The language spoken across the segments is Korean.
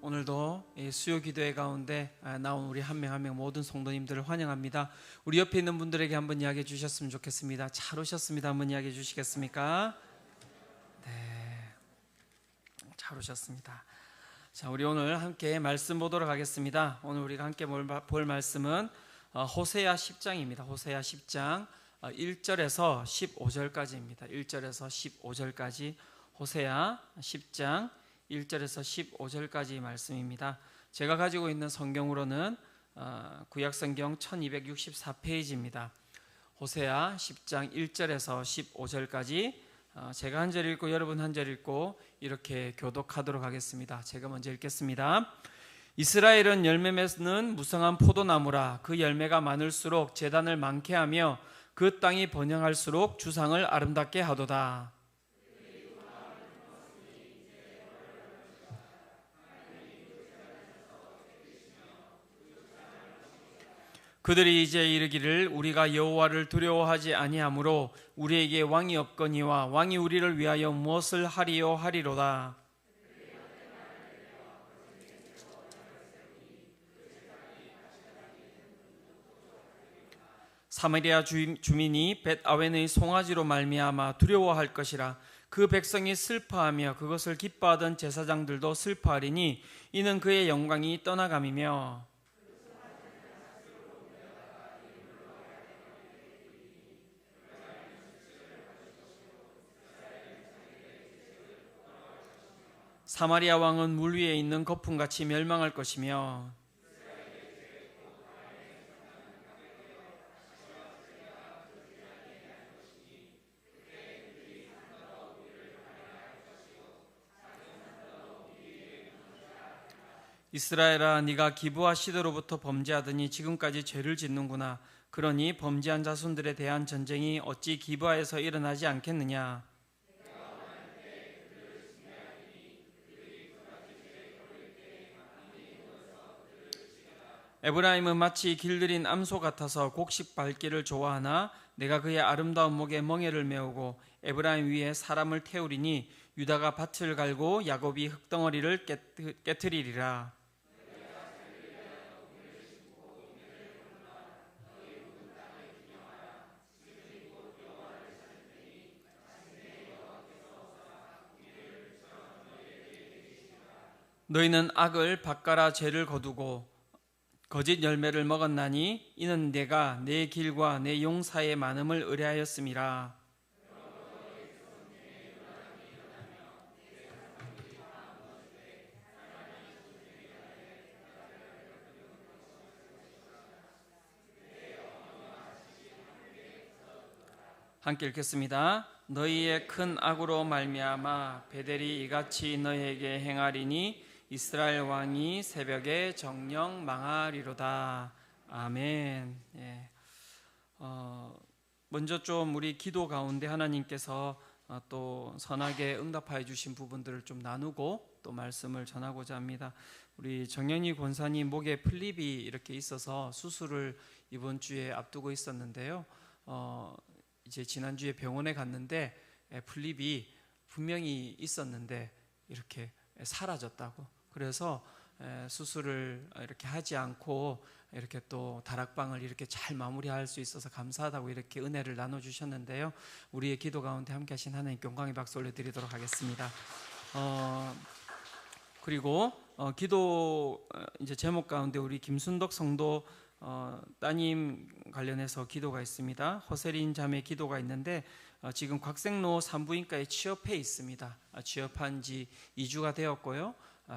오늘도 수요 기도회 가운데 나온 우리 한 명 한 명 모든 성도님들을 환영합니다. 우리 옆에 있는 분들에게 한번 이야기해 주셨으면 좋겠습니다. 잘 오셨습니다. 한번 이야기해 주시겠습니까? 네, 잘 오셨습니다. 자, 우리 오늘 함께 말씀 보도록 하겠습니다. 오늘 우리가 함께 볼 말씀은 호세아 10장입니다. 호세아 10장 1절에서 15절까지입니다. 1절에서 15절까지 호세아 10장 1절에서 15절까지 말씀입니다. 제가 가지고 있는 성경으로는 구약성경 1264페이지입니다. 호세아 10장 1절에서 15절까지 제가 한 절 읽고 여러분 한 절 읽고 이렇게 교독하도록 하겠습니다. 제가 먼저 읽겠습니다. 이스라엘은 열매 맺는 무성한 포도나무라. 그 열매가 많을수록 제단을 많게 하며 그 땅이 번영할수록 주상을 아름답게 하도다. 그들이 이제 이르기를 우리가 여호와를 두려워하지 아니하므로 우리에게 왕이 없거니와 왕이 우리를 위하여 무엇을 하리요 하리로다. 사마리아 주민이 벳아웬의 송아지로 말미암아 두려워할 것이라. 그 백성이 슬퍼하며 그것을 기뻐하던 제사장들도 슬퍼하리니 이는 그의 영광이 떠나감이며 사마리아 왕은 물 위에 있는 거품같이 멸망할 것이며 이스라엘아, 네가 기브와 시드로부터 범죄하더니 지금까지 죄를 짓는구나. 그러니 범죄한 자손들에 대한 전쟁이 어찌 기브아에서 일어나지 않겠느냐. 에브라임은 마치 길들인 암소 같아서 곡식 밟기를 좋아하나 내가 그의 아름다운 목에 멍에를 메우고 에브라임 위에 사람을 태우리니 유다가 밭을 갈고 야곱이 흙덩어리를 깨트리리라. 너희는 악을 밭갈아 죄를 거두고 거짓 열매를 먹었나니 이는 내가 내 길과 내 용사의 많음을 의뢰하였음이라. 함께 읽겠습니다. 너희의 큰 악으로 말미암아 베델이 이같이 너희에게 행하리니 이스라엘 왕이 새벽에 정령 망하리로다. 아멘. 예. 먼저 좀 우리 기도 가운데 하나님께서 또 선하게 응답하여 주신 부분들을 좀 나누고 또 말씀을 전하고자 합니다. 우리 정연희 권사님 목에 플립이 이렇게 있어서 수술을 이번 주에 앞두고 있었는데요. 이제 지난주에 병원에 갔는데 플립이 분명히 있었는데 이렇게 사라졌다고. 그래서 수술을 이렇게 하지 않고 이렇게 또 다락방을 이렇게 잘 마무리할 수 있어서 감사하다고 이렇게 은혜를 나눠주셨는데요. 우리의 기도 가운데 함께 하신 하나님께 영광의 박수 올려드리도록 하겠습니다. 그리고 기도 이제 제목 가운데 우리 김순덕 성도 따님 관련해서 기도가 있습니다. 허세린 자매 기도가 있는데 지금 곽생로 산부인과에 취업해 있습니다. 취업한 지 2주가 되었고요.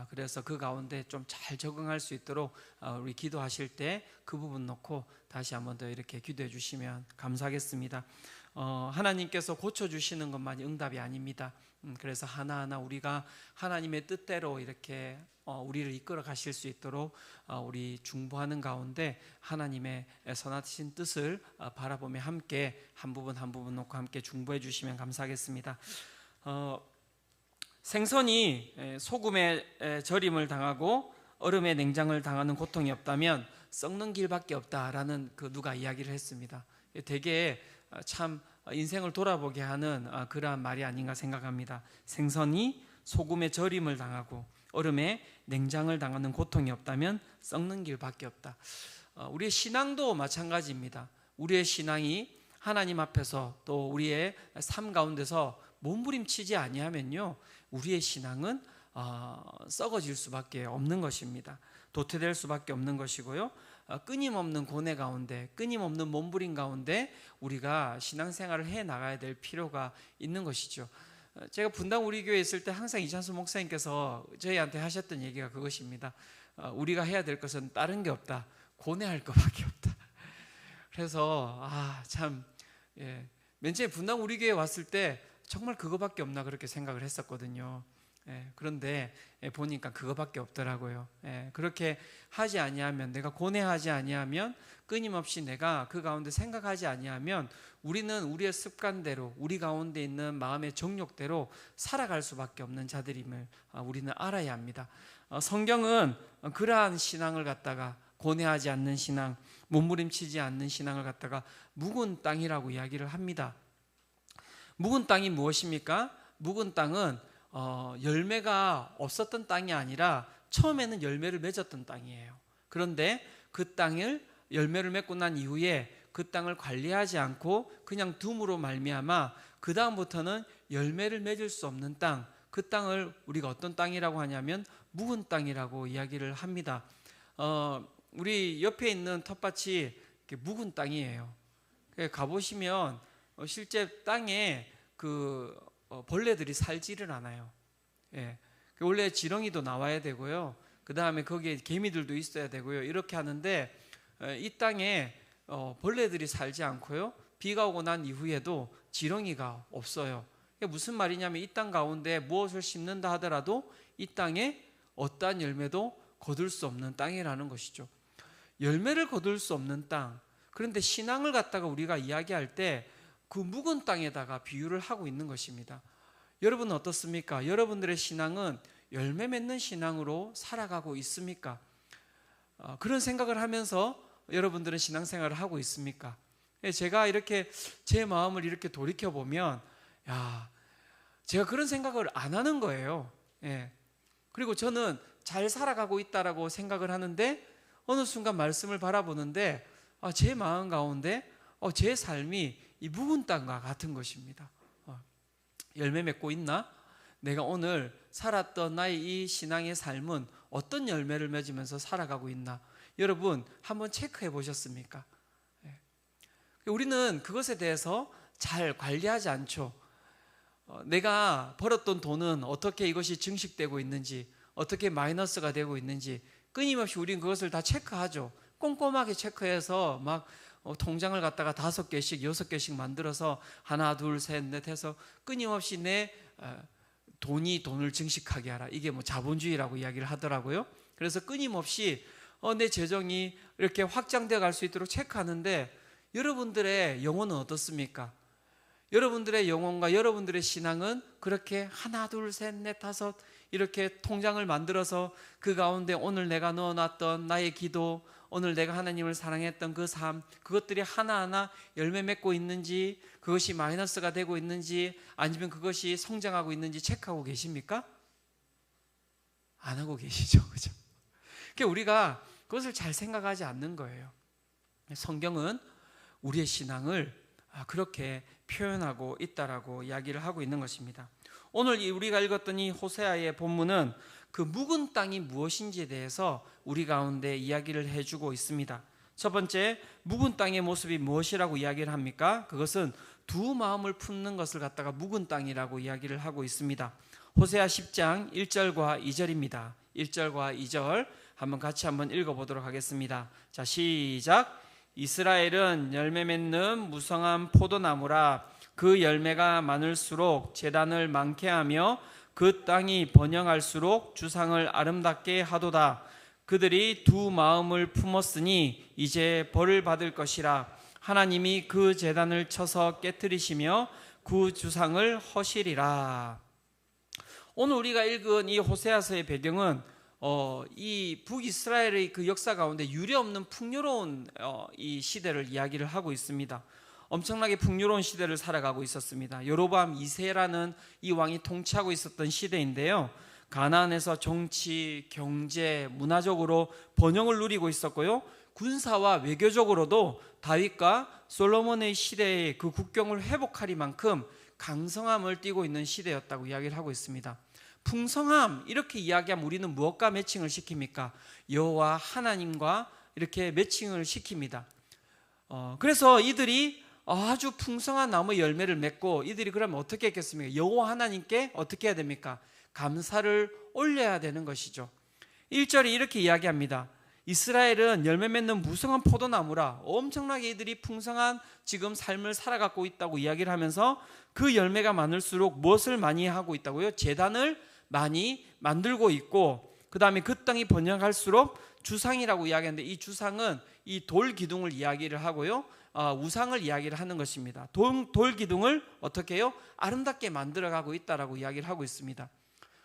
그래서 그 가운데 좀 잘 적응할 수 있도록 우리 기도하실 때 그 부분 놓고 다시 한번 더 이렇게 기도해 주시면 감사하겠습니다. 하나님께서 고쳐주시는 것만이 응답이 아닙니다. 그래서 하나하나 우리가 하나님의 뜻대로 이렇게 우리를 이끌어 가실 수 있도록 우리 중보하는 가운데 하나님의 선하신 뜻을 바라보며 함께 한 부분 한 부분 놓고 함께 중보해 주시면 감사하겠습니다. 생선이 소금에 절임을 당하고 얼음에 냉장을 당하는 고통이 없다면 썩는 길밖에 없다라는 그 누가 이야기를 했습니다. 되게 참 인생을 돌아보게 하는 그러한 말이 아닌가 생각합니다. 생선이 소금에 절임을 당하고 얼음에 냉장을 당하는 고통이 없다면 썩는 길밖에 없다. 우리의 신앙도 마찬가지입니다. 우리의 신앙이 하나님 앞에서 또 우리의 삶 가운데서 몸부림치지 아니하면요, 우리의 신앙은 썩어질 수밖에 없는 것입니다. 도태될 수밖에 없는 것이고요, 끊임없는 고뇌 가운데, 끊임없는 몸부림 가운데 우리가 신앙생활을 해 나가야 될 필요가 있는 것이죠. 제가 분당 우리 교회에 있을 때 항상 이찬수 목사님께서 저희한테 하셨던 얘기가 그것입니다. 우리가 해야 될 것은 다른 게 없다, 고뇌할 것밖에 없다. 그래서 참, 맨 처음에 분당 우리 교회에 왔을 때 정말 그거밖에 없나 그렇게 생각을 했었거든요. 그런데 보니까 그거밖에 없더라고요. 그렇게 하지 아니하면, 내가 고뇌하지 아니하면, 끊임없이 내가 그 가운데 생각하지 아니하면 우리는 우리의 습관대로, 우리 가운데 있는 마음의 정욕대로 살아갈 수밖에 없는 자들임을 우리는 알아야 합니다. 성경은 그러한 신앙을 갖다가, 고뇌하지 않는 신앙, 몸부림치지 않는 신앙을 갖다가 묵은 땅이라고 이야기를 합니다. 묵은 땅이 무엇입니까? 묵은 땅은 열매가 없었던 땅이 아니라 처음에는 열매를 맺었던 땅이에요. 그런데 그 땅을 열매를 맺고 난 이후에 그 땅을 관리하지 않고 그냥 둠으로 말미암아 그 다음부터는 열매를 맺을 수 없는 땅, 그 땅을 우리가 어떤 땅이라고 하냐면 묵은 땅이라고 이야기를 합니다. 우리 옆에 있는 텃밭이 묵은 땅이에요. 가보시면 실제 땅에 벌레들이 살지를 않아요. 원래 지렁이도 나와야 되고요, 그 다음에 거기에 개미들도 있어야 되고요, 이렇게 하는데 이 땅에 벌레들이 살지 않고요, 비가 오고 난 이후에도 지렁이가 없어요. 이게 무슨 말이냐면 이 땅 가운데 무엇을 심는다 하더라도 이 땅에 어떠한 열매도 거둘 수 없는 땅이라는 것이죠. 열매를 거둘 수 없는 땅. 그런데 신앙을 갖다가 우리가 이야기할 때 그 묵은 땅에다가 비유를 하고 있는 것입니다. 여러분은 어떻습니까? 여러분들의 신앙은 열매 맺는 신앙으로 살아가고 있습니까? 그런 생각을 하면서 여러분들은 신앙생활을 하고 있습니까? 제가 이렇게 제 마음을 이렇게 돌이켜보면 제가 그런 생각을 안 하는 거예요. 그리고 저는 잘 살아가고 있다라고 생각을 하는데 어느 순간 말씀을 바라보는데 제 마음 가운데 제 삶이 이 묵은 땅과 같은 것입니다. 열매 맺고 있나? 내가 오늘 살았던 나의 이 신앙의 삶은 어떤 열매를 맺으면서 살아가고 있나? 여러분 한번 체크해 보셨습니까? 우리는 그것에 대해서 잘 관리하지 않죠. 내가 벌었던 돈은 어떻게 이것이 증식되고 있는지, 어떻게 마이너스가 되고 있는지 끊임없이 우리는 그것을 다 체크하죠. 꼼꼼하게 체크해서 막 통장을 갖다가 5개씩 6개씩 만들어서 하나 둘 셋 넷 해서 끊임없이 내 돈을 증식하게 하라. 이게 자본주의라고 이야기를 하더라고요. 그래서 끊임없이 내 재정이 이렇게 확장되어 갈 수 있도록 체크하는데 여러분들의 영혼은 어떻습니까? 여러분들의 영혼과 여러분들의 신앙은 그렇게 하나 둘 셋 넷 다섯 이렇게 통장을 만들어서 그 가운데 오늘 내가 넣어놨던 나의 기도, 오늘 내가 하나님을 사랑했던 그 삶, 그것들이 하나하나 열매 맺고 있는지, 그것이 마이너스가 되고 있는지, 아니면 그것이 성장하고 있는지 체크하고 계십니까? 안 하고 계시죠, 그죠? 그러니까 우리가 그것을 잘 생각하지 않는 거예요. 성경은 우리의 신앙을 그렇게 표현하고 있다라고 이야기를 하고 있는 것입니다. 오늘 우리가 읽었던 이 호세아의 본문은 그 묵은 땅이 무엇인지에 대해서 우리 가운데 이야기를 해주고 있습니다. 첫 번째, 묵은 땅의 모습이 무엇이라고 이야기를 합니까? 그것은 두 마음을 품는 것을 갖다가 묵은 땅이라고 이야기를 하고 있습니다. 호세아 10장 1절과 2절입니다. 1절과 2절 같이 한번 읽어보도록 하겠습니다. 자, 시작. 이스라엘은 열매 맺는 무성한 포도나무라. 그 열매가 많을수록 제단을 많게 하며 그 땅이 번영할수록 주상을 아름답게 하도다. 그들이 두 마음을 품었으니 이제 벌을 받을 것이라. 하나님이 그 제단을 쳐서 깨뜨리시며 그 주상을 허시리라. 오늘 우리가 읽은 이 호세아서의 배경은 이 북이스라엘의 그 역사 가운데 유례없는 풍요로운 이 시대를 이야기를 하고 있습니다. 엄청나게 풍요로운 시대를 살아가고 있었습니다. 여로보암 2세라는 이 왕이 통치하고 있었던 시대인데요. 가나안에서 정치, 경제, 문화적으로 번영을 누리고 있었고요. 군사와 외교적으로도 다윗과 솔로몬의 시대의 그 국경을 회복하리만큼 강성함을 띠고 있는 시대였다고 이야기를 하고 있습니다. 풍성함, 이렇게 이야기하면 우리는 무엇과 매칭을 시킵니까? 여호와 하나님과 이렇게 매칭을 시킵니다. 그래서 이들이 아주 풍성한 나무의 열매를 맺고, 이들이 그러면 어떻게 했겠습니까? 여호와 하나님께 어떻게 해야 됩니까? 감사를 올려야 되는 것이죠. 1절에 이렇게 이야기합니다. 이스라엘은 열매 맺는 무성한 포도나무라. 엄청나게 이들이 풍성한 지금 삶을 살아가고 있다고 이야기를 하면서 그 열매가 많을수록 무엇을 많이 하고 있다고요? 제단을 많이 만들고 있고, 그 다음에 그 땅이 번영할수록 주상이라고 이야기하는데, 이 주상은 이 돌 기둥을 이야기를 하고요, 우상을 이야기를 하는 것입니다. 돌 기둥을 어떻게 해요? 아름답게 만들어가고 있다라고 이야기를 하고 있습니다.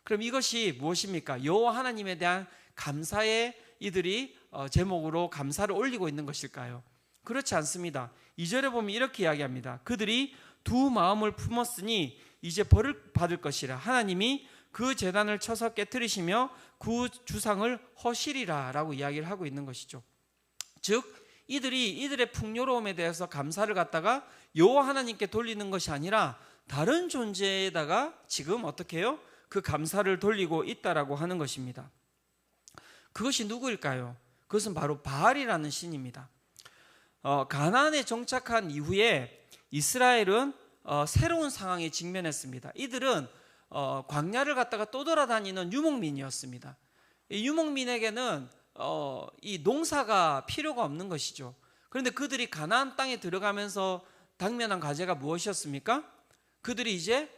그럼 이것이 무엇입니까? 여호와 하나님에 대한 감사의 이들이 제목으로 감사를 올리고 있는 것일까요? 그렇지 않습니다. 2절에 보면 이렇게 이야기합니다. 그들이 두 마음을 품었으니 이제 벌을 받을 것이라. 하나님이 그 제단을 쳐서 깨뜨리시며 그 주상을 허시리라 라고 이야기를 하고 있는 것이죠. 즉 이들이 이들의 풍요로움에 대해서 감사를 갖다가 여호와 하나님께 돌리는 것이 아니라 다른 존재에다가 지금 어떻게 해요? 그 감사를 돌리고 있다라고 하는 것입니다. 그것이 누구일까요? 그것은 바로 바알이라는 신입니다. 가나안에 정착한 이후에 이스라엘은 새로운 상황에 직면했습니다. 이들은 광야를 갖다가 떠돌아다니는 유목민이었습니다. 이 유목민에게는 이 농사가 필요가 없는 것이죠. 그런데 그들이 가나안 땅에 들어가면서 당면한 과제가 무엇이었습니까? 그들이 이제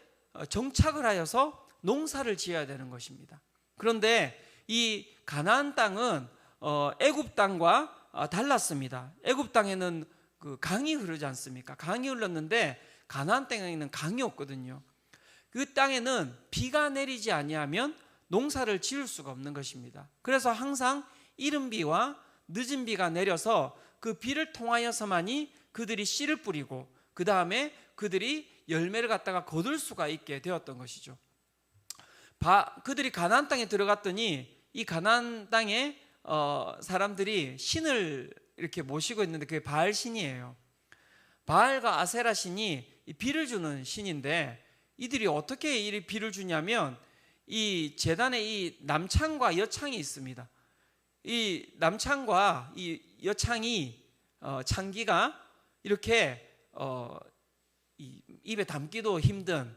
정착을 하여서 농사를 지어야 되는 것입니다. 그런데 이 가나안 땅은 애굽 땅과 달랐습니다. 애굽 땅에는 그 강이 흐르지 않습니까? 강이 흘렀는데 가나안 땅에는 강이 없거든요. 그 땅에는 비가 내리지 아니하면 농사를 지을 수가 없는 것입니다. 그래서 항상 이른 비와 늦은 비가 내려서 그 비를 통하여서만이 그들이 씨를 뿌리고 그 다음에 그들이 열매를 갖다가 거둘 수가 있게 되었던 것이죠. 그들이 가나안 땅에 들어갔더니 이 가나안 땅에 사람들이 신을 이렇게 모시고 있는데 그게 바알 신이에요. 바알과 아세라 신이 비를 주는 신인데, 이들이 어떻게 이 비를 주냐면 이 제단에 이 남창과 여창이 있습니다. 이 남창과 이 여창이 창기가 이렇게 입에 담기도 힘든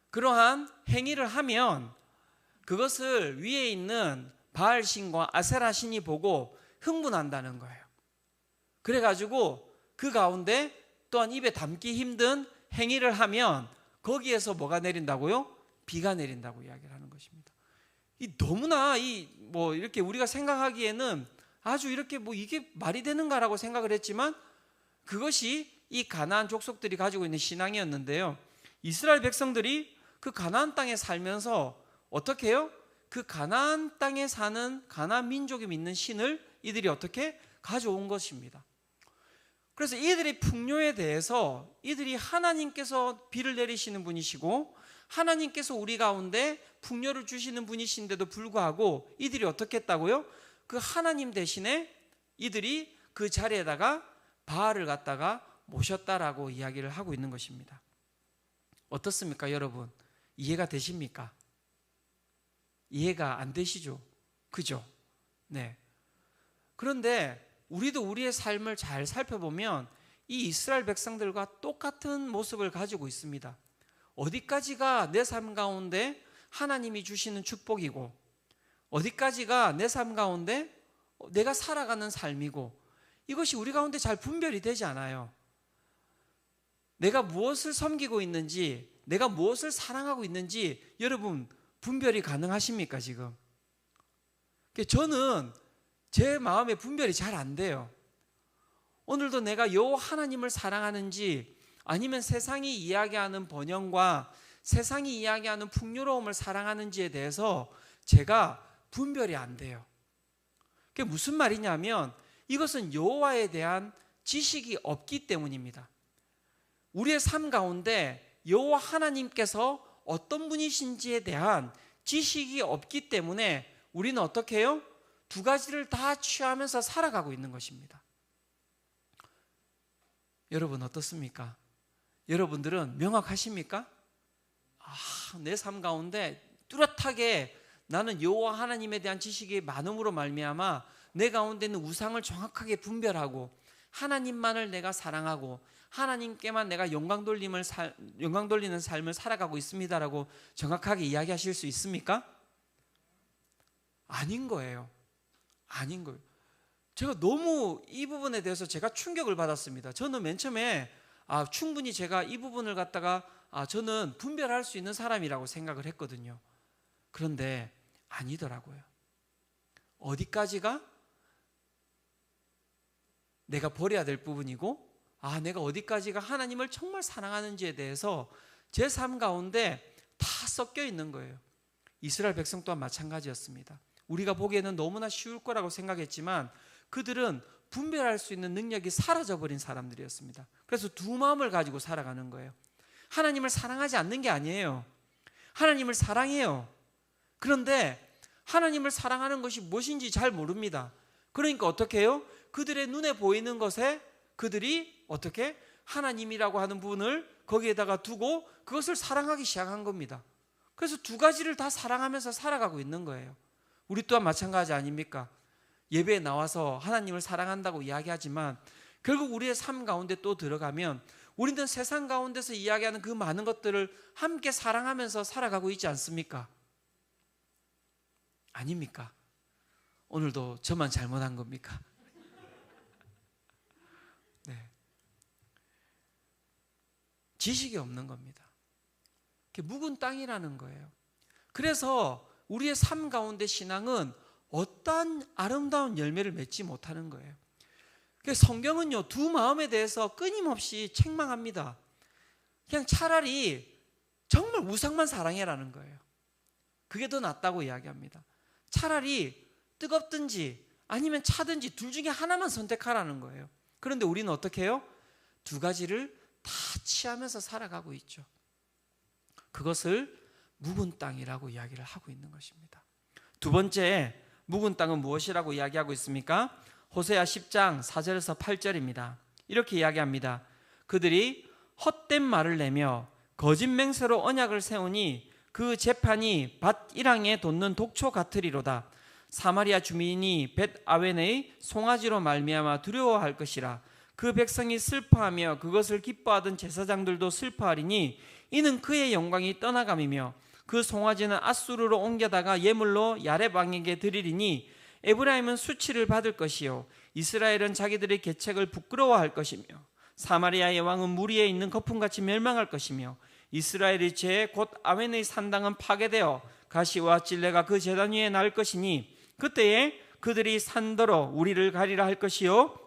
그러한 행위를 하면 그것을 위에 있는 바알 신과 아세라 신이 보고 흥분한다는 거예요. 그래가지고 그 가운데 또한 입에 담기 힘든 행위를 하면 거기에서 뭐가 내린다고요? 비가 내린다고 이야기를 하는 것입니다. 너무나 이렇게 우리가 생각하기에는 아주 이렇게 이게 말이 되는가라고 생각을 했지만 그것이 이 가나안 족속들이 가지고 있는 신앙이었는데요. 이스라엘 백성들이 그 가나안 땅에 살면서 어떻게 해요? 그 가나안 땅에 사는 가나안 민족이 믿는 신을 이들이 어떻게 가져온 것입니다. 그래서 이들의 풍요에 대해서 이들이 하나님께서 비를 내리시는 분이시고 하나님께서 우리 가운데 풍요를 주시는 분이신데도 불구하고 이들이 어떻게 했다고요? 그 하나님 대신에 이들이 그 자리에다가 바알을 갖다가 모셨다라고 이야기를 하고 있는 것입니다. 어떻습니까, 여러분? 이해가 되십니까? 이해가 안 되시죠? 그죠? 네. 그런데 우리도 우리의 삶을 잘 살펴보면 이 이스라엘 백성들과 똑같은 모습을 가지고 있습니다. 어디까지가 내 삶 가운데 하나님이 주시는 축복이고 어디까지가 내 삶 가운데 내가 살아가는 삶이고 이것이 우리 가운데 잘 분별이 되지 않아요. 내가 무엇을 섬기고 있는지, 내가 무엇을 사랑하고 있는지 여러분 분별이 가능하십니까 지금? 저는 제 마음에 분별이 잘 안 돼요. 오늘도 내가 여호와 하나님을 사랑하는지 아니면 세상이 이야기하는 번영과 세상이 이야기하는 풍요로움을 사랑하는지에 대해서 제가 분별이 안 돼요. 그게 무슨 말이냐면 이것은 여호와에 대한 지식이 없기 때문입니다. 우리의 삶 가운데 여호와 하나님께서 어떤 분이신지에 대한 지식이 없기 때문에 우리는 어떻게 해요? 두 가지를 다 취하면서 살아가고 있는 것입니다. 여러분 어떻습니까? 여러분들은 명확하십니까? 내 삶 가운데 뚜렷하게 나는 여호와 하나님에 대한 지식이 많음으로 말미암아 내 가운데 있는 우상을 정확하게 분별하고 하나님만을 내가 사랑하고 하나님께만 내가 영광 돌리는 삶을 살아가고 있습니다라고 정확하게 이야기하실 수 있습니까? 아닌 거예요. 아닌 거예요. 제가 너무 이 부분에 대해서 제가 충격을 받았습니다. 저는 맨 처음에 충분히 제가 이 부분을 갖다가 저는 분별할 수 있는 사람이라고 생각을 했거든요. 그런데 아니더라고요. 어디까지가 내가 버려야 될 부분이고 내가 어디까지가 하나님을 정말 사랑하는지에 대해서 제 삶 가운데 다 섞여 있는 거예요. 이스라엘 백성 또한 마찬가지였습니다. 우리가 보기에는 너무나 쉬울 거라고 생각했지만 그들은 분별할 수 있는 능력이 사라져버린 사람들이었습니다. 그래서 두 마음을 가지고 살아가는 거예요. 하나님을 사랑하지 않는 게 아니에요. 하나님을 사랑해요. 그런데 하나님을 사랑하는 것이 무엇인지 잘 모릅니다. 그러니까 어떻게 해요? 그들의 눈에 보이는 것에 그들이 어떻게 하나님이라고 하는 분을 거기에다가 두고 그것을 사랑하기 시작한 겁니다. 그래서 두 가지를 다 사랑하면서 살아가고 있는 거예요. 우리 또한 마찬가지 아닙니까? 예배에 나와서 하나님을 사랑한다고 이야기하지만 결국 우리의 삶 가운데 또 들어가면 우리는 세상 가운데서 이야기하는 그 많은 것들을 함께 사랑하면서 살아가고 있지 않습니까? 아닙니까? 오늘도 저만 잘못한 겁니까? 네. 지식이 없는 겁니다. 묵은 땅이라는 거예요. 그래서 우리의 삶 가운데 신앙은 어떠한 아름다운 열매를 맺지 못하는 거예요. 성경은요, 두 마음에 대해서 끊임없이 책망합니다. 그냥 차라리 정말 우상만 사랑해라는 거예요. 그게 더 낫다고 이야기합니다. 차라리 뜨겁든지 아니면 차든지 둘 중에 하나만 선택하라는 거예요. 그런데 우리는 어떻게 해요? 두 가지를 다 취하면서 살아가고 있죠. 그것을 묵은 땅이라고 이야기를 하고 있는 것입니다. 두 번째, 묵은 땅은 무엇이라고 이야기하고 있습니까? 호세아 10장 4절에서 8절입니다. 이렇게 이야기합니다. 그들이 헛된 말을 내며 거짓 맹세로 언약을 세우니 그 재판이 밭 일항에 돋는 독초 같으리로다. 사마리아 주민이 벳 아웬의 송아지로 말미암아 두려워할 것이라. 그 백성이 슬퍼하며 그것을 기뻐하던 제사장들도 슬퍼하리니 이는 그의 영광이 떠나감이며 그 송아지는 앗수르로 옮겨다가 예물로 야렙 왕에게 드리리니 에브라임은 수치를 받을 것이요 이스라엘은 자기들의 계책을 부끄러워할 것이며 사마리아의 왕은 무리에 있는 거품같이 멸망할 것이며 이스라엘의 죄 곧 아웬의 산당은 파괴되어 가시와 찔레가 그 제단 위에 날 것이니 그때에 그들이 산더러 우리를 가리라 할 것이요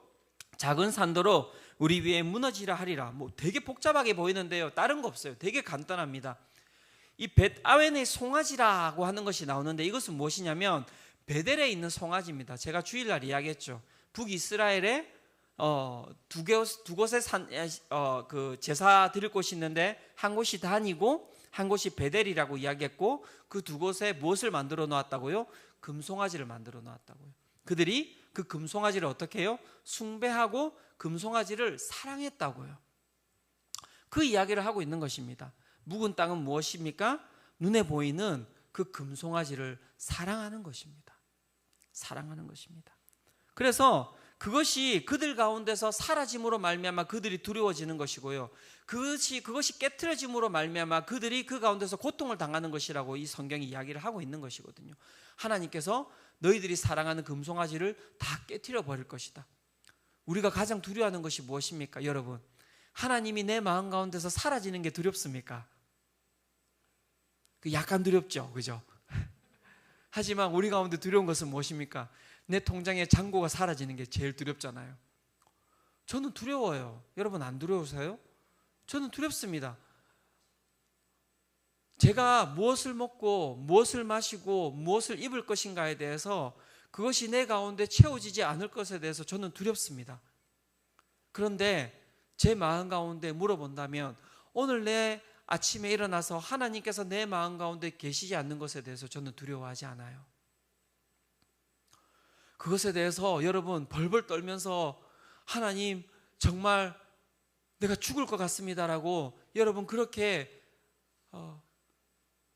작은 산더러 우리 위에 무너지라 하리라. 되게 복잡하게 보이는데요, 다른 거 없어요. 되게 간단합니다. 이 벳아웬의 송아지라고 하는 것이 나오는데 이것은 무엇이냐면 베델에 있는 송아지입니다. 제가 주일날 이야기했죠. 북이스라엘에 두 곳에 그 제사 드릴 곳이 있는데 한 곳이 단이고 한 곳이 베델이라고 이야기했고 그 두 곳에 무엇을 만들어 놓았다고요? 금송아지를 만들어 놓았다고요. 그들이 그 금송아지를 어떻게 해요? 숭배하고 금송아지를 사랑했다고요. 그 이야기를 하고 있는 것입니다. 묵은 땅은 무엇입니까? 눈에 보이는 그 금송아지를 사랑하는 것입니다. 사랑하는 것입니다. 그래서 그것이 그들 가운데서 사라짐으로 말미암아 그들이 두려워지는 것이고요. 그것이 깨트려짐으로 말미암아 그들이 그 가운데서 고통을 당하는 것이라고 이 성경이 이야기를 하고 있는 것이거든요. 하나님께서 너희들이 사랑하는 금송아지를 다 깨트려 버릴 것이다. 우리가 가장 두려워하는 것이 무엇입니까? 여러분, 하나님이 내 마음 가운데서 사라지는 게 두렵습니까? 약간 두렵죠, 그죠? 하지만 우리 가운데 두려운 것은 무엇입니까? 내 통장에 잔고가 사라지는 게 제일 두렵잖아요. 저는 두려워요. 여러분 안 두려우세요? 저는 두렵습니다. 제가 무엇을 먹고 무엇을 마시고 무엇을 입을 것인가에 대해서 그것이 내 가운데 채워지지 않을 것에 대해서 저는 두렵습니다. 그런데 제 마음 가운데 물어본다면 오늘 내 아침에 일어나서 하나님께서 내 마음 가운데 계시지 않는 것에 대해서 저는 두려워하지 않아요. 그것에 대해서 여러분 벌벌 떨면서 하나님 정말 내가 죽을 것 같습니다라고 여러분 그렇게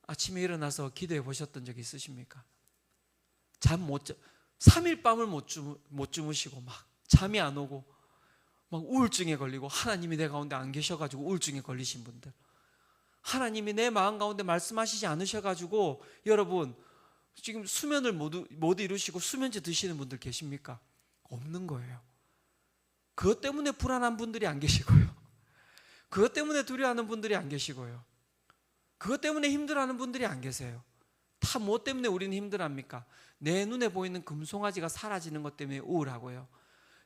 아침에 일어나서 기도해 보셨던 적이 있으십니까? 3일 밤을 못 주무시고 막 잠이 안 오고 막 우울증에 걸리고 하나님이 내 가운데 안 계셔가지고 우울증에 걸리신 분들, 하나님이 내 마음 가운데 말씀하시지 않으셔가지고 여러분 지금 수면을 못 이루시고 수면제 드시는 분들 계십니까? 없는 거예요. 그것 때문에 불안한 분들이 안 계시고요, 그것 때문에 두려워하는 분들이 안 계시고요, 그것 때문에 힘들어하는 분들이 안 계세요. 다 뭐 때문에 우리는 힘들합니까? 내 눈에 보이는 금송아지가 사라지는 것 때문에 우울하고요,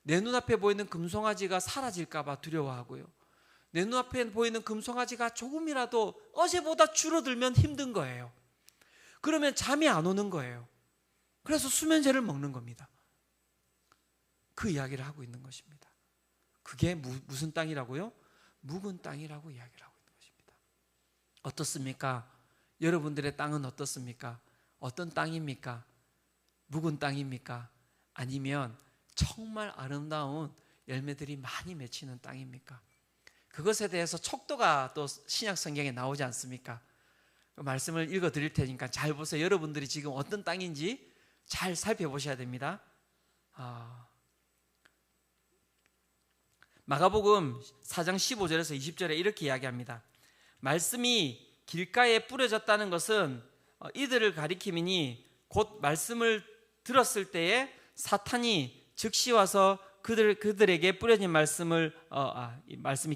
내 눈앞에 보이는 금송아지가 사라질까 봐 두려워하고요, 내 눈앞에 보이는 금송아지가 조금이라도 어제보다 줄어들면 힘든 거예요. 그러면 잠이 안 오는 거예요. 그래서 수면제를 먹는 겁니다. 그 이야기를 하고 있는 것입니다. 그게 무슨 땅이라고요? 묵은 땅이라고 이야기를 하고 있는 것입니다. 어떻습니까? 여러분들의 땅은 어떻습니까? 어떤 땅입니까? 묵은 땅입니까? 아니면 정말 아름다운 열매들이 많이 맺히는 땅입니까? 그것에 대해서 척도가 또 신약 성경에 나오지 않습니까? 그 말씀을 읽어 드릴 테니까 잘 보세요. 여러분들이 지금 어떤 땅인지 잘 살펴보셔야 됩니다. 마가복음 4장 15절에서 20절에 이렇게 이야기합니다. 말씀이 길가에 뿌려졌다는 것은 이들을 가리킴이니 곧 말씀을 들었을 때에 사탄이 즉시 와서 그들에게 뿌려진 말씀이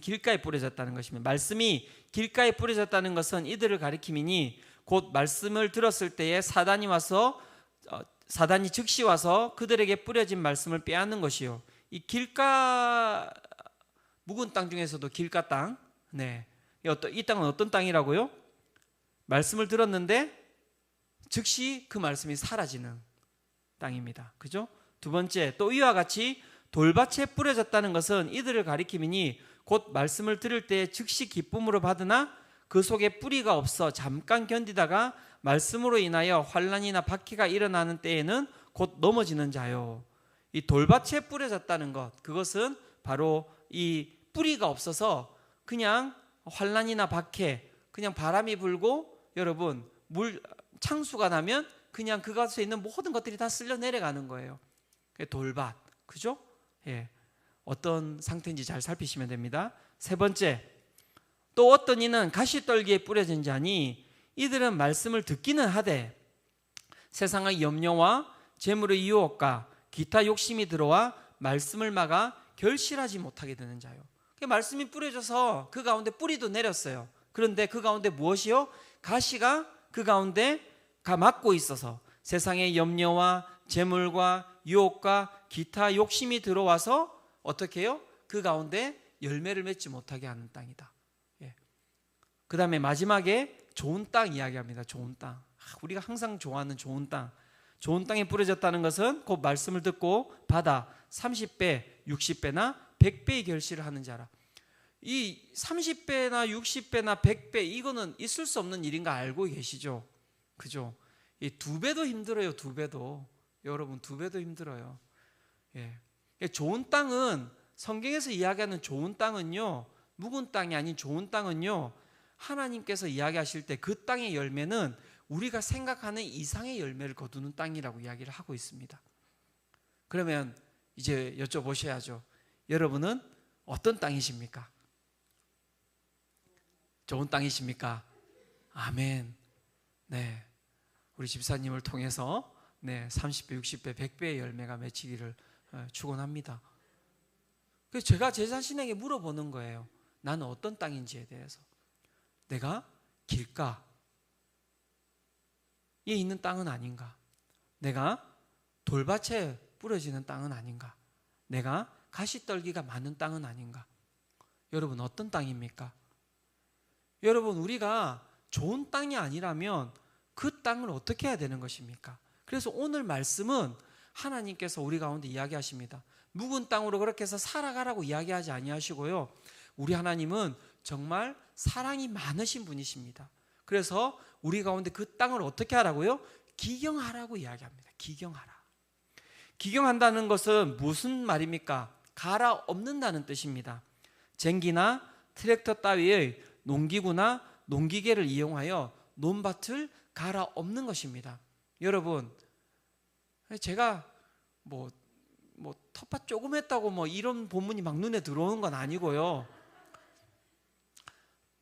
길가에 뿌려졌다는 것입니다. 말씀이 길가에 뿌려졌다는 것은 이들을 가리킴이니 곧 말씀을 들었을 때에 사단이 즉시 와서 그들에게 뿌려진 말씀을 빼앗는 것이요. 이 길가 묵은 땅 중에서도 길가 땅, 이 땅은 어떤 땅이라고요? 말씀을 들었는데 즉시 그 말씀이 사라지는 땅입니다. 그죠? 두 번째, 또 이와 같이 돌밭에 뿌려졌다는 것은 이들을 가리킴이니 곧 말씀을 들을 때 즉시 기쁨으로 받으나 그 속에 뿌리가 없어 잠깐 견디다가 말씀으로 인하여 환난이나 박해가 일어나는 때에는 곧 넘어지는 자요. 이 돌밭에 뿌려졌다는 것, 그것은 바로 이 뿌리가 없어서 그냥 환난이나 박해, 그냥 바람이 불고 여러분 창수가 나면 그냥 그곳에 있는 모든 것들이 다 쓸려 내려가는 거예요. 돌밭, 그죠? 어떤 상태인지 잘 살피시면 됩니다. 세 번째, 또 어떤 이는 가시떨기에 뿌려진 자니 이들은 말씀을 듣기는 하되 세상의 염려와 재물의 유혹과 기타 욕심이 들어와 말씀을 막아 결실하지 못하게 되는 자요. 말씀이 뿌려져서 그 가운데 뿌리도 내렸어요. 그런데 그 가운데 무엇이요? 가시가 그 가운데 막고 있어서 세상의 염려와 재물과 유혹과 기타 욕심이 들어와서 어떻게 해요? 그 가운데 열매를 맺지 못하게 하는 땅이다. 그 다음에 마지막에 좋은 땅 이야기합니다. 좋은 땅. 우리가 항상 좋아하는 좋은 땅. 좋은 땅에 뿌려졌다는 것은 곧 말씀을 듣고 받아 30배, 60배나 100배의 결실을 하는 자라. 이 30배나 60배나 100배 이거는 있을 수 없는 일인 거 알고 계시죠? 그죠? 이 2배도 힘들어요. 2배도. 여러분 2배도 힘들어요. 좋은 땅은 성경에서 이야기하는 좋은 땅은요, 묵은 땅이 아닌 좋은 땅은요, 하나님께서 이야기하실 때 그 땅의 열매는 우리가 생각하는 이상의 열매를 거두는 땅이라고 이야기를 하고 있습니다. 그러면 이제 여쭤보셔야죠. 여러분은 어떤 땅이십니까? 좋은 땅이십니까? 아멘. 네, 우리 집사님을 통해서 30배, 60배, 100배의 열매가 맺히기를 축원합니다. 그래서 제가 제 자신에게 물어보는 거예요. 나는 어떤 땅인지에 대해서. 내가 길가에 있는 땅은 아닌가? 내가 돌밭에 뿌려지는 땅은 아닌가? 내가 가시떨기가 많은 땅은 아닌가? 여러분 어떤 땅입니까? 여러분 우리가 좋은 땅이 아니라면 그 땅을 어떻게 해야 되는 것입니까? 그래서 오늘 말씀은 하나님께서 우리 가운데 이야기하십니다. 묵은 땅으로 그렇게 해서 살아가라고 이야기하지 아니하시고요, 우리 하나님은 정말 사랑이 많으신 분이십니다. 그래서 우리 가운데 그 땅을 어떻게 하라고요? 기경하라고 이야기합니다. 기경하라. 기경한다는 것은 무슨 말입니까? 갈아엎는다는 뜻입니다. 쟁기나 트랙터 따위의 농기구나 농기계를 이용하여 논밭을 갈아엎는 것입니다. 여러분, 제가 뭐 텃밭 조금 했다고 이런 본문이 막 눈에 들어오는 건 아니고요.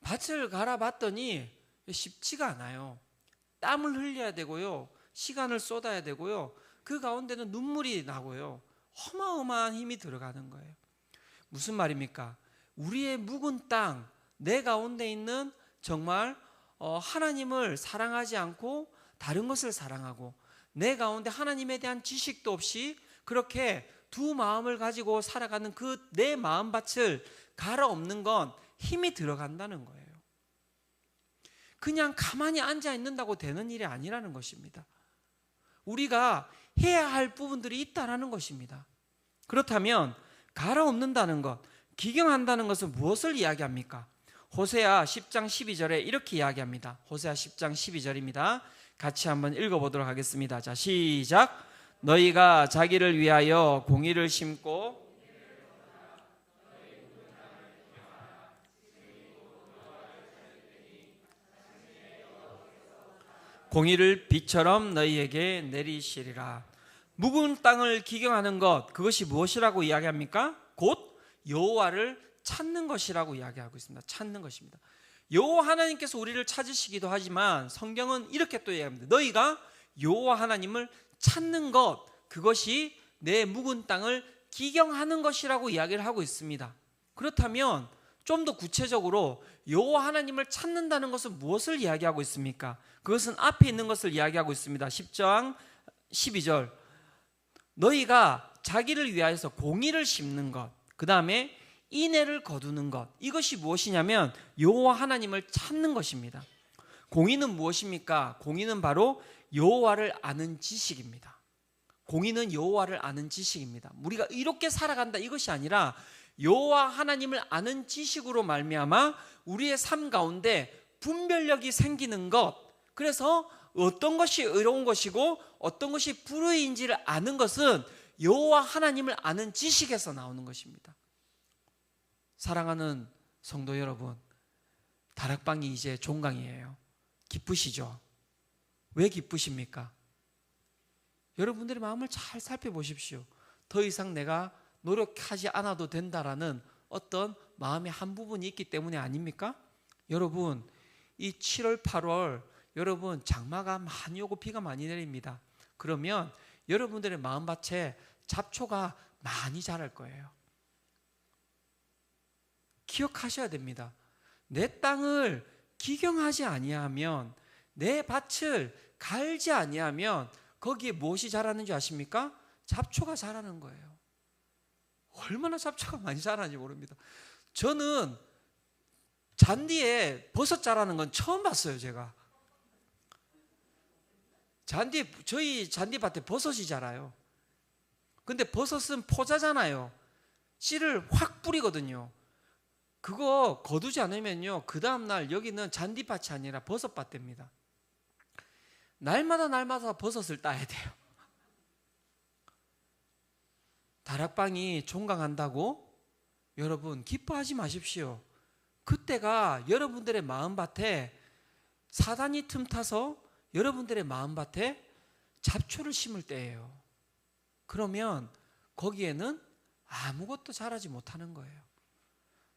밭을 갈아봤더니 쉽지가 않아요. 땀을 흘려야 되고요. 시간을 쏟아야 되고요. 그 가운데는 눈물이 나고요. 어마어마한 힘이 들어가는 거예요. 무슨 말입니까? 우리의 묵은 땅, 내 가운데 있는 정말 하나님을 사랑하지 않고 다른 것을 사랑하고 내 가운데 하나님에 대한 지식도 없이 그렇게 두 마음을 가지고 살아가는 그 내 마음밭을 갈아엎는 건 힘이 들어간다는 거예요. 그냥 가만히 앉아 있는다고 되는 일이 아니라는 것입니다. 우리가 해야 할 부분들이 있다라는 것입니다. 그렇다면 갈아엎는다는 것, 기경한다는 것은 무엇을 이야기합니까? 호세아 10장 12절에 이렇게 이야기합니다. 호세아 10장 12절입니다. 같이 한번 읽어보도록 하겠습니다. 자, 시작. 너희가 자기를 위하여 공의를 심고 공의를 비처럼 너희에게 내리시리라. 묵은 땅을 기경하는 것, 그것이 무엇이라고 이야기합니까? 곧 여호와를 찾는 것이라고 이야기하고 있습니다. 찾는 것입니다. 여호와 하나님께서 우리를 찾으시기도 하지만 성경은 이렇게 또 이야기합니다. 너희가 여호와 하나님을 찾는 것, 그것이 내 묵은 땅을 기경하는 것이라고 이야기를 하고 있습니다. 그렇다면 좀 더 구체적으로 여호와 하나님을 찾는다는 것은 무엇을 이야기하고 있습니까? 그것은 앞에 있는 것을 이야기하고 있습니다. 10장 12절. 너희가 자기를 위하여서 공의를 심는 것, 그 다음에 인애를 거두는 것, 이것이 무엇이냐면 여호와 하나님을 찾는 것입니다. 공의는 무엇입니까? 공의는 바로 여호와를 아는 지식입니다. 공의는 여호와를 아는 지식입니다. 우리가 이렇게 살아간다 이것이 아니라 여호와 하나님을 아는 지식으로 말미암아 우리의 삶 가운데 분별력이 생기는 것, 그래서 어떤 것이 의로운 것이고 어떤 것이 불의인지를 아는 것은 여호와 하나님을 아는 지식에서 나오는 것입니다. 사랑하는 성도 여러분, 다락방이 이제 종강이에요. 기쁘시죠? 왜 기쁘십니까? 여러분들의 마음을 잘 살펴보십시오. 더 이상 내가 노력하지 않아도 된다라는 어떤 마음의 한 부분이 있기 때문에 아닙니까? 여러분, 이 7월, 8월 여러분 장마가 많이 오고 비가 많이 내립니다. 그러면 여러분들의 마음밭에 잡초가 많이 자랄 거예요. 기억하셔야 됩니다. 내 땅을 기경하지 아니하면, 내 밭을 갈지 아니하면 거기에 무엇이 자라는 줄 아십니까? 잡초가 자라는 거예요. 얼마나 잡초가 많이 자라는지 모릅니다. 저는 잔디에 버섯 자라는 건 처음 봤어요. 제가 저희 잔디밭에 버섯이 자라요. 근데 버섯은 포자잖아요. 씨를 확 뿌리거든요. 그거 거두지 않으면요, 그 다음날 여기는 잔디밭이 아니라 버섯밭 됩니다. 날마다 버섯을 따야 돼요. 다락방이 종강한다고 여러분 기뻐하지 마십시오. 그때가 여러분들의 마음밭에 사단이 틈타서 여러분들의 마음밭에 잡초를 심을 때예요. 그러면 거기에는 아무것도 자라지 못하는 거예요.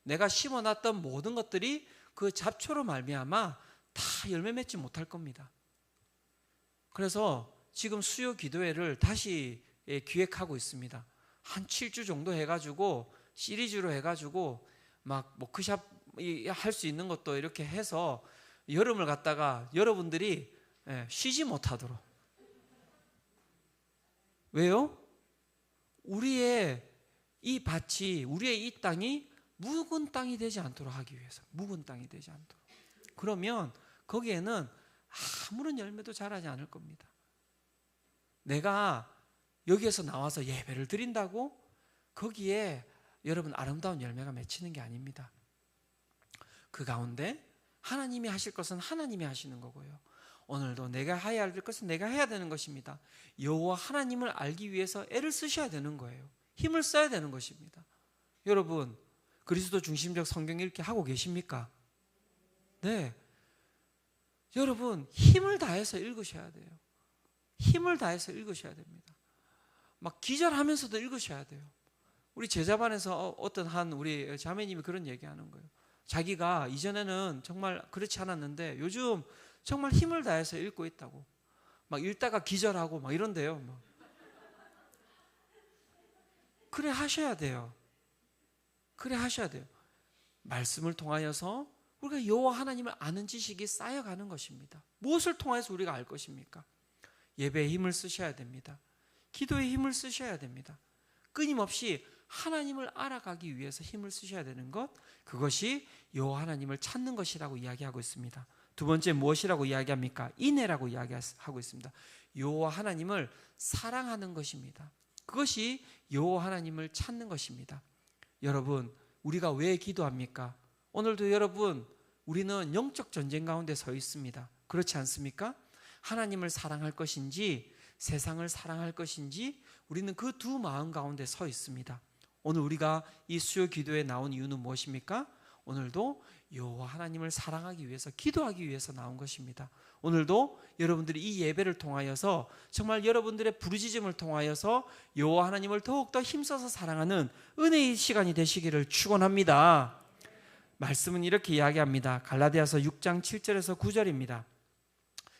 내가 심어놨던 모든 것들이 그 잡초로 말미암아 다 열매 맺지 못할 겁니다. 그래서 지금 수요 기도회를 다시 기획하고 있습니다. 한 7주 정도 해가지고 시리즈로 해가지고 막 워크샵 할 수 있는 것도 이렇게 해서 여름을 갖다가 여러분들이 쉬지 못하도록. 왜요? 우리의 이 밭이, 우리의 이 땅이 묵은 땅이 되지 않도록 하기 위해서, 묵은 땅이 되지 않도록. 그러면 거기에는 아무런 열매도 자라지 않을 겁니다. 내가 여기에서 나와서 예배를 드린다고 거기에 여러분 아름다운 열매가 맺히는 게 아닙니다. 그 가운데 하나님이 하실 것은 하나님이 하시는 거고요. 오늘도 내가 해야 할 것은 내가 해야 되는 것입니다. 여호와 하나님을 알기 위해서 애를 쓰셔야 되는 거예요. 힘을 써야 되는 것입니다. 여러분, 그리스도 중심적 성경 읽기 하고 계십니까? 네. 여러분, 힘을 다해서 읽으셔야 돼요. 힘을 다해서 읽으셔야 됩니다. 막 기절하면서도 읽으셔야 돼요. 우리 제자반에서 어떤 한 우리 자매님이 그런 얘기하는 거예요. 자기가 이전에는 정말 그렇지 않았는데 요즘 정말 힘을 다해서 읽고 있다고. 막 읽다가 기절하고 막 이런데요. 막. 그래 하셔야 돼요. 그래 하셔야 돼요. 말씀을 통하여서 우리가 여호와 하나님을 아는 지식이 쌓여가는 것입니다. 무엇을 통해서 우리가 알 것입니까? 예배에 힘을 쓰셔야 됩니다. 기도에 힘을 쓰셔야 됩니다. 끊임없이 하나님을 알아가기 위해서 힘을 쓰셔야 되는 것, 그것이 여호와 하나님을 찾는 것이라고 이야기하고 있습니다. 두 번째 무엇이라고 이야기합니까? 인애라고 이야기하고 있습니다. 여호와 하나님을 사랑하는 것입니다. 그것이 여호와 하나님을 찾는 것입니다. 여러분, 우리가 왜 기도합니까? 오늘도 여러분, 우리는 영적 전쟁 가운데 서 있습니다. 그렇지 않습니까? 하나님을 사랑할 것인지 세상을 사랑할 것인지 우리는 그 두 마음 가운데 서 있습니다. 오늘 우리가 이 수요 기도에 나온 이유는 무엇입니까? 오늘도 여호와 하나님을 사랑하기 위해서, 기도하기 위해서 나온 것입니다. 오늘도 여러분들이 이 예배를 통하여서 정말 여러분들의 부르짖음을 통하여서 여호와 하나님을 더욱더 힘써서 사랑하는 은혜의 시간이 되시기를 축원합니다. 말씀은 이렇게 이야기합니다. 갈라디아서 6장 7절에서 9절입니다.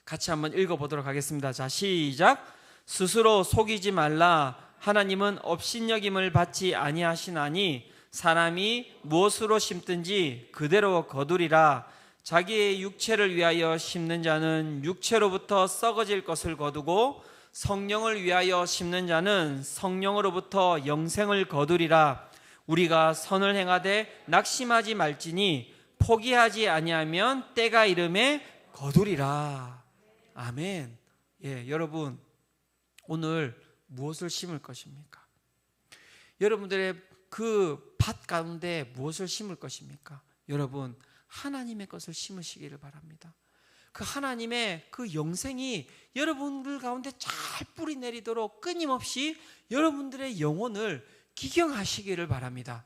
같이 한번 읽어보도록 하겠습니다. 자, 시작. 스스로 속이지 말라. 하나님은 업신여김을 받지 아니하시나니 사람이 무엇으로 심든지 그대로 거두리라. 자기의 육체를 위하여 심는 자는 육체로부터 썩어질 것을 거두고 성령을 위하여 심는 자는 성령으로부터 영생을 거두리라. 우리가 선을 행하되 낙심하지 말지니 포기하지 아니하면 때가 이름에 거두리라. 아멘. 예, 여러분, 오늘 무엇을 심을 것입니까? 여러분들의 그 밭 가운데 무엇을 심을 것입니까? 여러분, 하나님의 것을 심으시기를 바랍니다. 그 하나님의 그 영생이 여러분들 가운데 잘 뿌리 내리도록 끊임없이 여러분들의 영혼을 기경하시기를 바랍니다.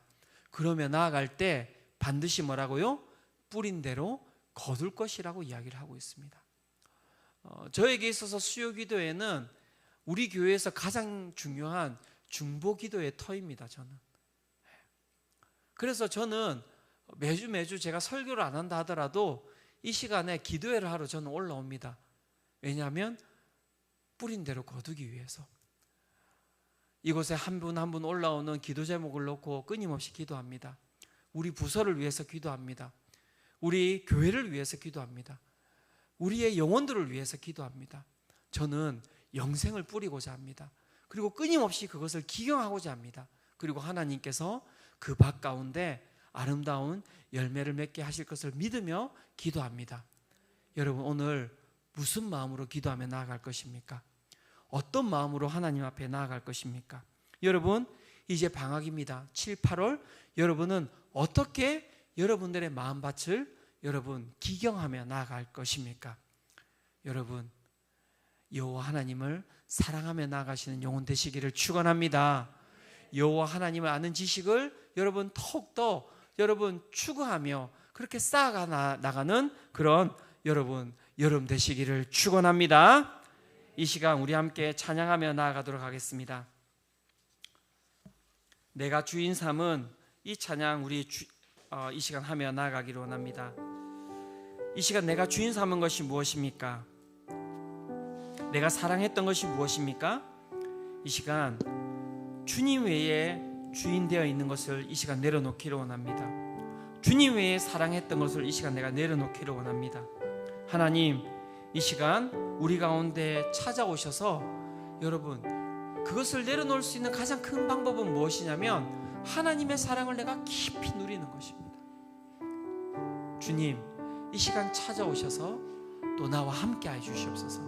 그러면 나아갈 때 반드시 뭐라고요? 뿌린 대로 거둘 것이라고 이야기를 하고 있습니다. 저에게 있어서 수요 기도회는 우리 교회에서 가장 중요한 중보 기도의 터입니다. 저는. 그래서 저는 매주 제가 설교를 안 한다 하더라도 이 시간에 기도회를 하러 저는 올라옵니다. 왜냐하면 뿌린 대로 거두기 위해서. 이곳에 한 분 한 분 올라오는 기도 제목을 놓고 끊임없이 기도합니다. 우리 부서를 위해서 기도합니다. 우리 교회를 위해서 기도합니다. 우리의 영혼들을 위해서 기도합니다. 저는 영생을 뿌리고자 합니다. 그리고 끊임없이 그것을 기경하고자 합니다. 그리고 하나님께서 그 밭 가운데 아름다운 열매를 맺게 하실 것을 믿으며 기도합니다. 여러분, 오늘 무슨 마음으로 기도하며 나아갈 것입니까? 어떤 마음으로 하나님 앞에 나아갈 것입니까? 여러분, 이제 방학입니다. 7, 8월 여러분은 어떻게 여러분들의 마음밭을 여러분 기경하며 나아갈 것입니까? 여러분, 여호와 하나님을 사랑하며 나아가시는 영혼 되시기를 축원합니다. 여호와 하나님을 아는 지식을 여러분 더욱더 여러분 추구하며 그렇게 쌓아가 나가는 그런 여러분 되시기를 축원합니다. 이 시간 우리 함께 찬양하며 나아가도록 하겠습니다. 내가 주인 삼은 이 찬양 우리 이 시간 하며 나아가기를 원합니다. 이 시간 내가 주인 삼은 것이 무엇입니까? 내가 사랑했던 것이 무엇입니까? 이 시간 주님 외에 주인 되어 있는 것을 이 시간 내려놓기를 원합니다. 주님 외에 사랑했던 것을 이 시간 내가 내려놓기를 원합니다. 하나님, 이 시간 우리 가운데 찾아오셔서 여러분 그것을 내려놓을 수 있는 가장 큰 방법은 무엇이냐면 하나님의 사랑을 내가 깊이 누리는 것입니다. 주님, 이 시간 찾아오셔서 또 나와 함께 해 주시옵소서.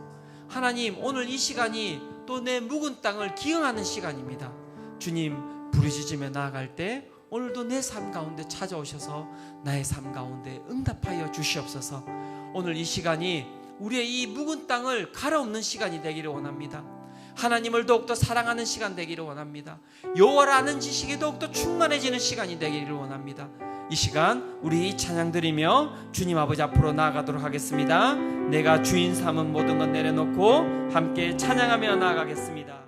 하나님, 오늘 이 시간이 또 내 묵은 땅을 기응하는 시간입니다. 주님, 부르짖으며 나아갈 때 오늘도 내 삶 가운데 찾아오셔서 나의 삶 가운데 응답하여 주시옵소서. 오늘 이 시간이 우리의 이 묵은 땅을 갈아엎는 시간이 되기를 원합니다. 하나님을 더욱더 사랑하는 시간 되기를 원합니다. 여호와를 아는 지식이 더욱더 충만해지는 시간이 되기를 원합니다. 이 시간 우리 찬양 드리며 주님 아버지 앞으로 나아가도록 하겠습니다. 내가 주인 삼은 모든 것 내려놓고 함께 찬양하며 나아가겠습니다.